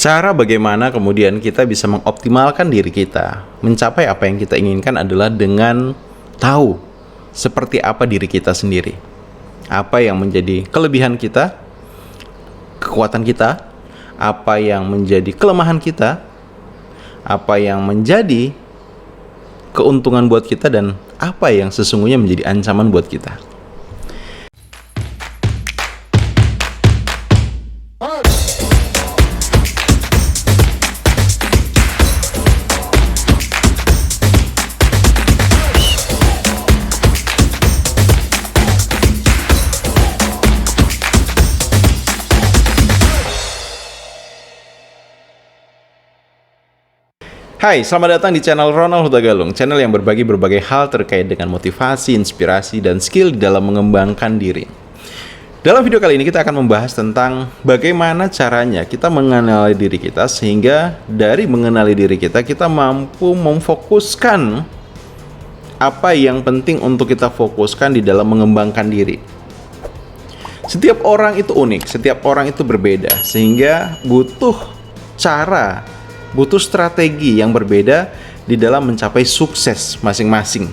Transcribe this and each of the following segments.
Cara bagaimana kemudian kita bisa mengoptimalkan diri kita, mencapai apa yang kita inginkan adalah dengan tahu seperti apa diri kita sendiri. Apa yang menjadi kelebihan kita, kekuatan kita, apa yang menjadi kelemahan kita, apa yang menjadi keuntungan buat kita, dan apa yang sesungguhnya menjadi ancaman buat kita. Hai, selamat datang di channel Ronald Hutagalung, channel yang berbagi berbagai hal terkait dengan motivasi, inspirasi, dan skill dalam mengembangkan diri. Dalam video kali ini kita akan membahas tentang bagaimana caranya kita mengenali diri kita, sehingga dari mengenali diri kita, kita mampu memfokuskan apa yang penting untuk kita fokuskan di dalam mengembangkan diri. Setiap orang itu unik, setiap orang itu berbeda, sehingga butuh cara, butuh strategi yang berbeda di dalam mencapai sukses masing-masing.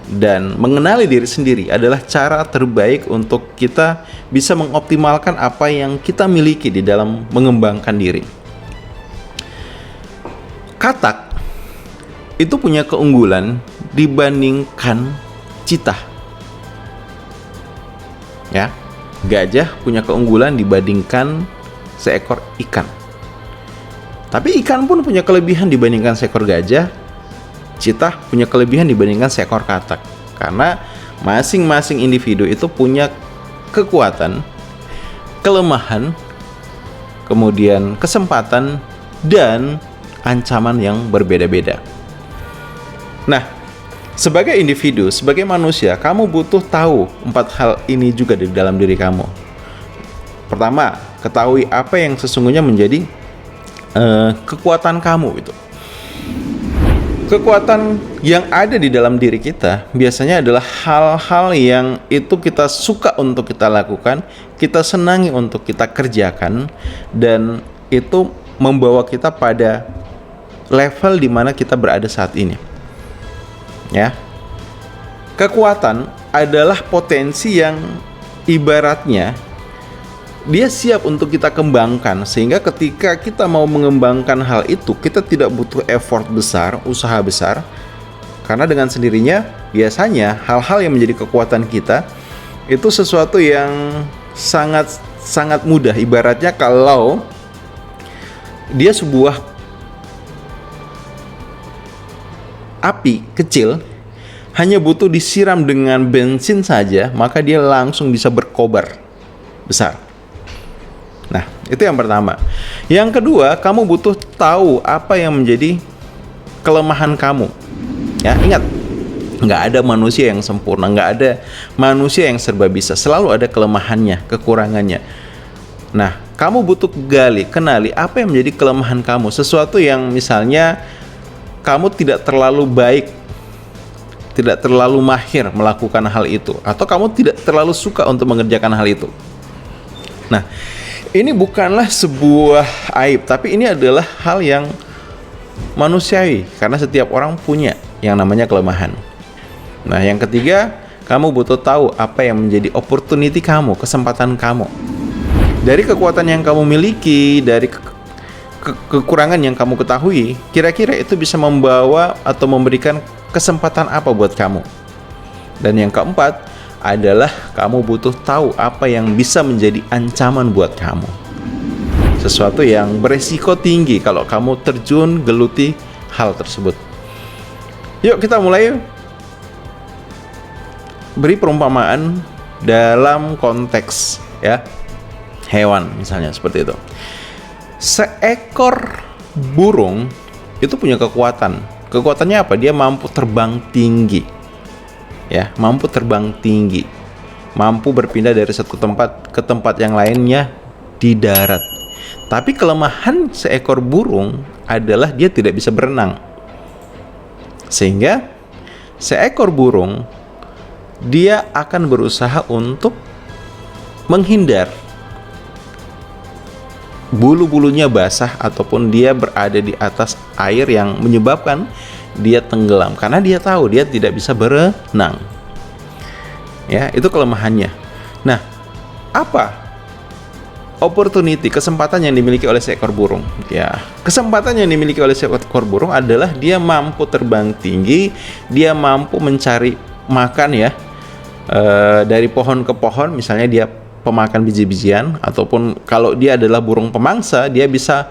Dan mengenali diri sendiri adalah cara terbaik untuk kita bisa mengoptimalkan apa yang kita miliki di dalam mengembangkan diri. Katak itu punya keunggulan dibandingkan citah. Ya, gajah punya keunggulan dibandingkan seekor ikan. Tapi ikan pun punya kelebihan dibandingkan seekor gajah, citah punya kelebihan dibandingkan seekor katak. Karena masing-masing individu itu punya kekuatan, kelemahan, kemudian kesempatan, dan ancaman yang berbeda-beda. Nah, sebagai individu, sebagai manusia, kamu butuh tahu 4 hal ini juga di dalam diri kamu. Pertama, ketahui apa yang sesungguhnya menjadi kekuatan kamu itu. Kekuatan yang ada di dalam diri kita biasanya adalah hal-hal yang itu kita suka untuk kita lakukan, kita senangi untuk kita kerjakan, dan itu membawa kita pada level di mana kita berada saat ini. Ya. Kekuatan adalah potensi yang ibaratnya dia siap untuk kita kembangkan, sehingga ketika kita mau mengembangkan hal itu, kita tidak butuh effort besar, usaha besar, karena dengan sendirinya biasanya hal-hal yang menjadi kekuatan kita itu sesuatu yang sangat mudah. Ibaratnya kalau dia sebuah api kecil, hanya butuh disiram dengan bensin saja, maka dia langsung bisa berkobar besar. Nah, itu yang pertama. Yang kedua, kamu butuh tahu apa yang menjadi kelemahan kamu. Ya, ingat, nggak ada manusia yang sempurna, nggak ada manusia yang serba bisa. Selalu ada kelemahannya, kekurangannya. Nah, kamu butuh kenali apa yang menjadi kelemahan kamu. Sesuatu yang misalnya kamu tidak terlalu baik, tidak terlalu mahir melakukan hal itu, atau kamu tidak terlalu suka untuk mengerjakan hal itu. Nah, ini bukanlah sebuah aib, tapi ini adalah hal yang manusiawi, karena setiap orang punya yang namanya kelemahan. Nah, yang ketiga, kamu butuh tahu apa yang menjadi opportunity kamu, kesempatan kamu. Dari kekuatan yang kamu miliki, dari kekurangan yang kamu ketahui, kira-kira itu bisa membawa atau memberikan kesempatan apa buat kamu. Dan yang keempat adalah kamu butuh tahu apa yang bisa menjadi ancaman buat kamu. Sesuatu yang beresiko tinggi kalau kamu terjun geluti hal tersebut. Yuk kita mulai. Beri perumpamaan dalam konteks ya hewan misalnya seperti itu. Seekor burung itu punya kekuatan. Kekuatannya apa? Dia mampu terbang tinggi. Ya, mampu terbang tinggi, mampu berpindah dari satu tempat ke tempat yang lainnya di darat. Tapi kelemahan seekor burung adalah dia tidak bisa berenang. Sehingga seekor burung dia akan berusaha untuk menghindar bulu-bulunya basah ataupun dia berada di atas air yang menyebabkan dia tenggelam karena dia tahu dia tidak bisa berenang. Ya, itu kelemahannya. Nah, apa opportunity, kesempatan yang dimiliki oleh seekor burung? Ya, kesempatan yang dimiliki oleh seekor burung adalah dia mampu terbang tinggi, dia mampu mencari makan ya, dari pohon ke pohon, misalnya dia pemakan biji-bijian, ataupun kalau dia adalah burung pemangsa, dia bisa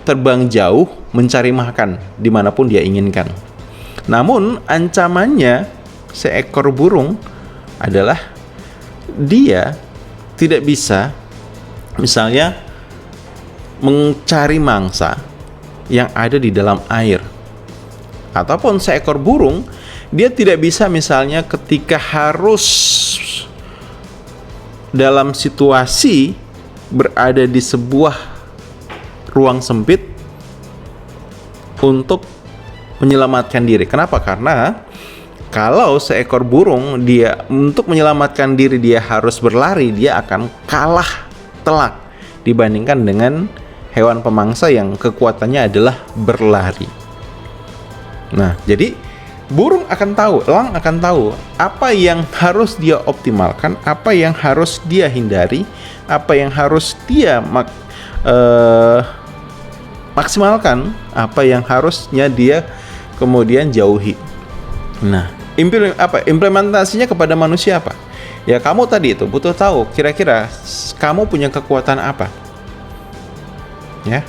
terbang jauh mencari makan dimanapun dia inginkan. Namun ancamannya seekor burung adalah dia tidak bisa misalnya mencari mangsa yang ada di dalam air. Ataupun seekor burung dia tidak bisa misalnya ketika harus dalam situasi berada di sebuah ruang sempit untuk menyelamatkan diri. Kenapa? Karena kalau seekor burung dia untuk menyelamatkan diri dia harus berlari, dia akan kalah telak dibandingkan dengan hewan pemangsa yang kekuatannya adalah berlari. Nah, jadi burung akan tahu, elang akan tahu apa yang harus dia optimalkan, apa yang harus dia hindari, apa yang harus dia maksimalkan, apa yang harusnya dia kemudian jauhi. Nah, implementasinya kepada manusia apa? Ya, kamu tadi itu butuh tahu kira-kira kamu punya kekuatan apa. Ya,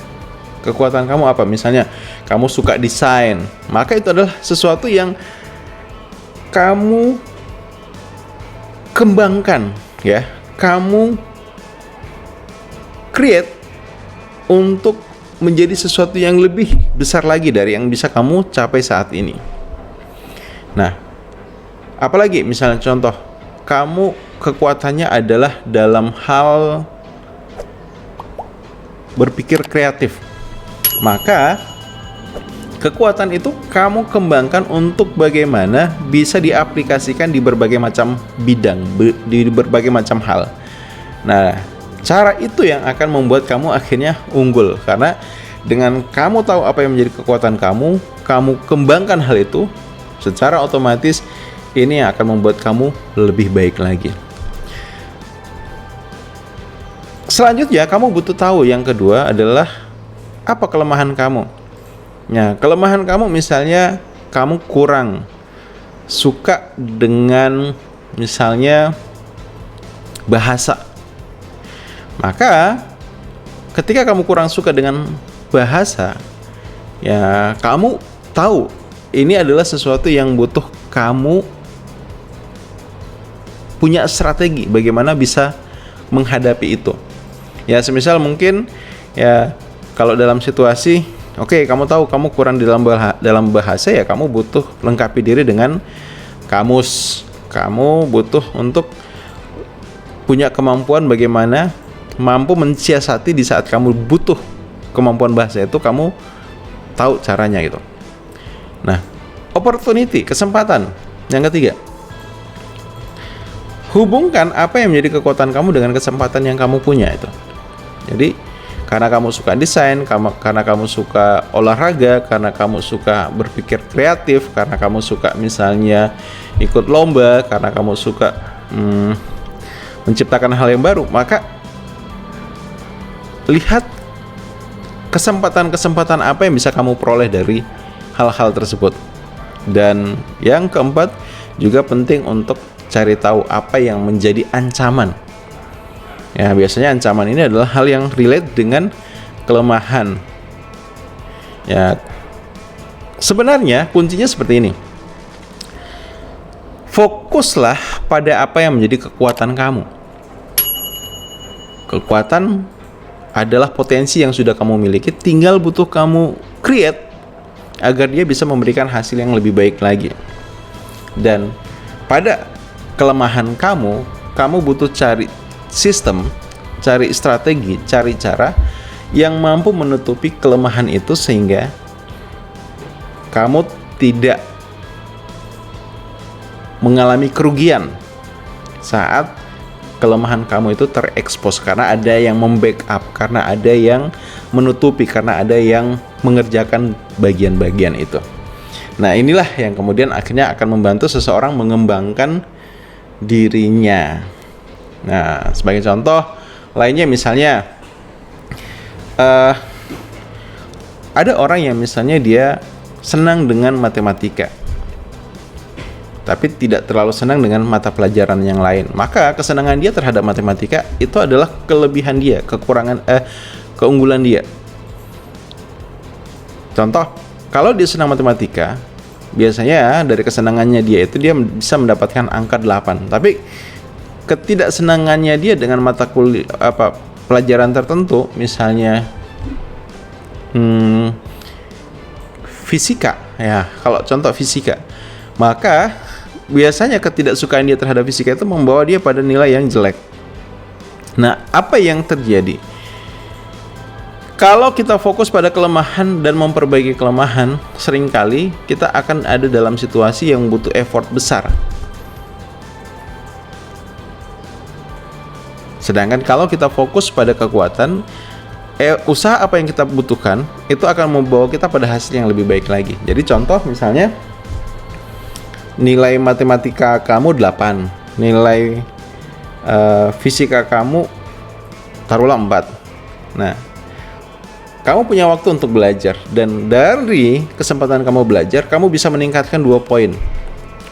kekuatan kamu apa? Misalnya kamu suka desain, maka itu adalah sesuatu yang kamu kembangkan, ya. Kamu create untuk menjadi sesuatu yang lebih besar lagi dari yang bisa kamu capai saat ini. Nah, apalagi misalnya contoh, kamu kekuatannya adalah dalam hal berpikir kreatif. Maka kekuatan itu kamu kembangkan untuk bagaimana bisa diaplikasikan di berbagai macam bidang, di berbagai macam hal. Nah, cara itu yang akan membuat kamu akhirnya unggul. Karena dengan kamu tahu apa yang menjadi kekuatan kamu, kamu kembangkan hal itu, secara otomatis ini akan membuat kamu lebih baik lagi. Selanjutnya, kamu butuh tahu yang kedua adalah apa kelemahan kamu. Ya, kelemahan kamu misalnya kamu kurang suka dengan misalnya bahasa. Maka ketika kamu kurang suka dengan bahasa, ya kamu tahu ini adalah sesuatu yang butuh kamu punya strategi bagaimana bisa menghadapi itu. Ya, semisal mungkin ya kalau dalam situasi kamu tahu kamu kurang di dalam bahasa, ya kamu butuh lengkapi diri dengan kamus. Kamu butuh untuk punya kemampuan bagaimana mampu mensiasati di saat kamu butuh kemampuan bahasa itu, kamu tahu caranya gitu. Nah, opportunity, kesempatan. Yang ketiga, hubungkan apa yang menjadi kekuatan kamu dengan kesempatan yang kamu punya itu. Jadi, karena kamu suka desain, karena kamu suka olahraga, karena kamu suka berpikir kreatif, karena kamu suka misalnya ikut lomba, karena kamu suka menciptakan hal yang baru, maka lihat kesempatan-kesempatan apa yang bisa kamu peroleh dari hal-hal tersebut. Dan yang keempat, juga penting untuk cari tahu apa yang menjadi ancaman. Ya, biasanya ancaman ini adalah hal yang relate dengan kelemahan. Ya, sebenarnya kuncinya seperti ini. Fokuslah pada apa yang menjadi kekuatan kamu. Kekuatan adalah potensi yang sudah kamu miliki, tinggal butuh kamu create agar dia bisa memberikan hasil yang lebih baik lagi. Dan pada kelemahan kamu butuh cari sistem, cari strategi, cari cara yang mampu menutupi kelemahan itu sehingga kamu tidak mengalami kerugian saat kelemahan kamu itu terekspos karena ada yang membackup, karena ada yang menutupi, karena ada yang mengerjakan bagian-bagian itu. Nah, inilah yang kemudian akhirnya akan membantu seseorang mengembangkan dirinya. Nah, sebagai contoh lainnya misalnya ada orang yang misalnya dia senang dengan matematika, tapi tidak terlalu senang dengan mata pelajaran yang lain. Maka kesenangan dia terhadap matematika itu adalah kelebihan dia, keunggulan dia. Contoh, kalau dia senang matematika, biasanya dari kesenangannya dia itu dia bisa mendapatkan angka 8. Tapi ketidaksenangannya dia dengan mata pelajaran tertentu, misalnya fisika, ya, kalau contoh fisika, maka biasanya ketidaksukaan dia terhadap fisika itu membawa dia pada nilai yang jelek. Nah, apa yang terjadi? Kalau kita fokus pada kelemahan dan memperbaiki kelemahan, seringkali kita akan ada dalam situasi yang butuh effort besar. Sedangkan kalau kita fokus pada kekuatan, usaha apa yang kita butuhkan itu akan membawa kita pada hasil yang lebih baik lagi. Jadi contoh misalnya nilai matematika kamu 8, nilai fisika kamu taruhlah 4. Nah, kamu punya waktu untuk belajar, dan dari kesempatan kamu belajar, kamu bisa meningkatkan 2 poin.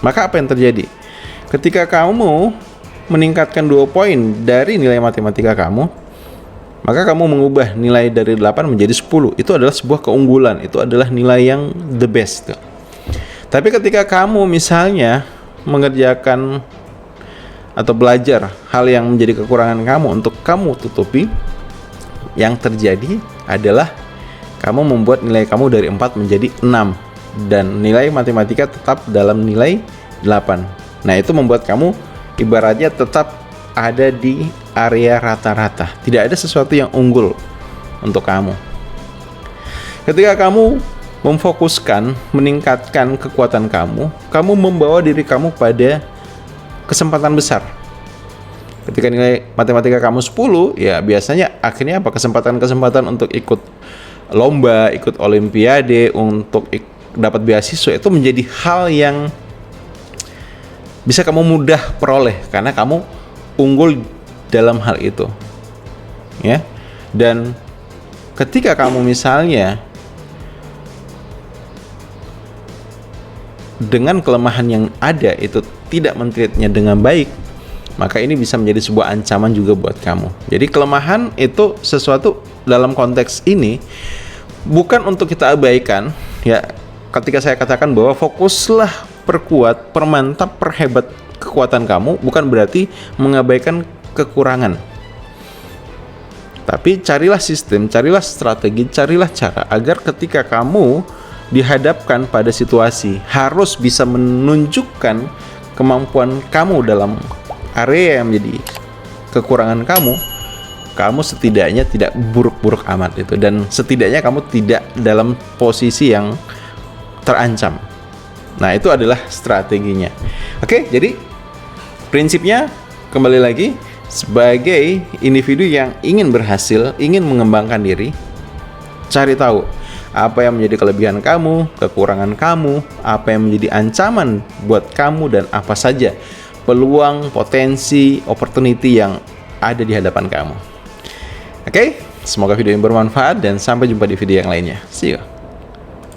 Maka apa yang terjadi? Ketika kamu meningkatkan 2 poin dari nilai matematika kamu, maka kamu mengubah nilai dari 8 menjadi 10. Itu adalah sebuah keunggulan, itu adalah nilai yang the best. Tapi ketika kamu misalnya mengerjakan atau belajar hal yang menjadi kekurangan kamu untuk kamu tutupi, yang terjadi adalah kamu membuat nilai kamu dari 4 menjadi 6, dan nilai matematika tetap dalam nilai 8. Nah, itu membuat kamu ibaratnya tetap ada di area rata-rata. Tidak ada sesuatu yang unggul untuk kamu. Ketika kamu memfokuskan, meningkatkan kekuatan kamu, kamu membawa diri kamu pada kesempatan besar. Ketika nilai matematika kamu 10, ya biasanya akhirnya apa? Kesempatan-kesempatan untuk ikut lomba, ikut olimpiade, untuk dapat beasiswa itu menjadi hal yang bisa kamu mudah peroleh karena kamu unggul dalam hal itu. Ya. Dan ketika kamu misalnya dengan kelemahan yang ada itu tidak men-treatnya dengan baik, maka ini bisa menjadi sebuah ancaman juga buat kamu. Jadi kelemahan itu sesuatu dalam konteks ini bukan untuk kita abaikan. Ya, ketika saya katakan bahwa fokuslah, perkuat, permantap, perhebat kekuatan kamu, bukan berarti mengabaikan kekurangan. Tapi carilah sistem, carilah strategi, carilah cara agar ketika kamu dihadapkan pada situasi harus bisa menunjukkan kemampuan kamu dalam area yang menjadi kekurangan kamu setidaknya tidak buruk-buruk amat itu, dan setidaknya kamu tidak dalam posisi yang terancam. Nah, itu adalah strateginya. Oke, jadi prinsipnya kembali lagi, sebagai individu yang ingin berhasil, ingin mengembangkan diri, cari tahu apa yang menjadi kelebihan kamu, kekurangan kamu, apa yang menjadi ancaman buat kamu, dan apa saja peluang, potensi, opportunity yang ada di hadapan kamu. Oke, semoga video ini bermanfaat dan sampai jumpa di video yang lainnya. See you.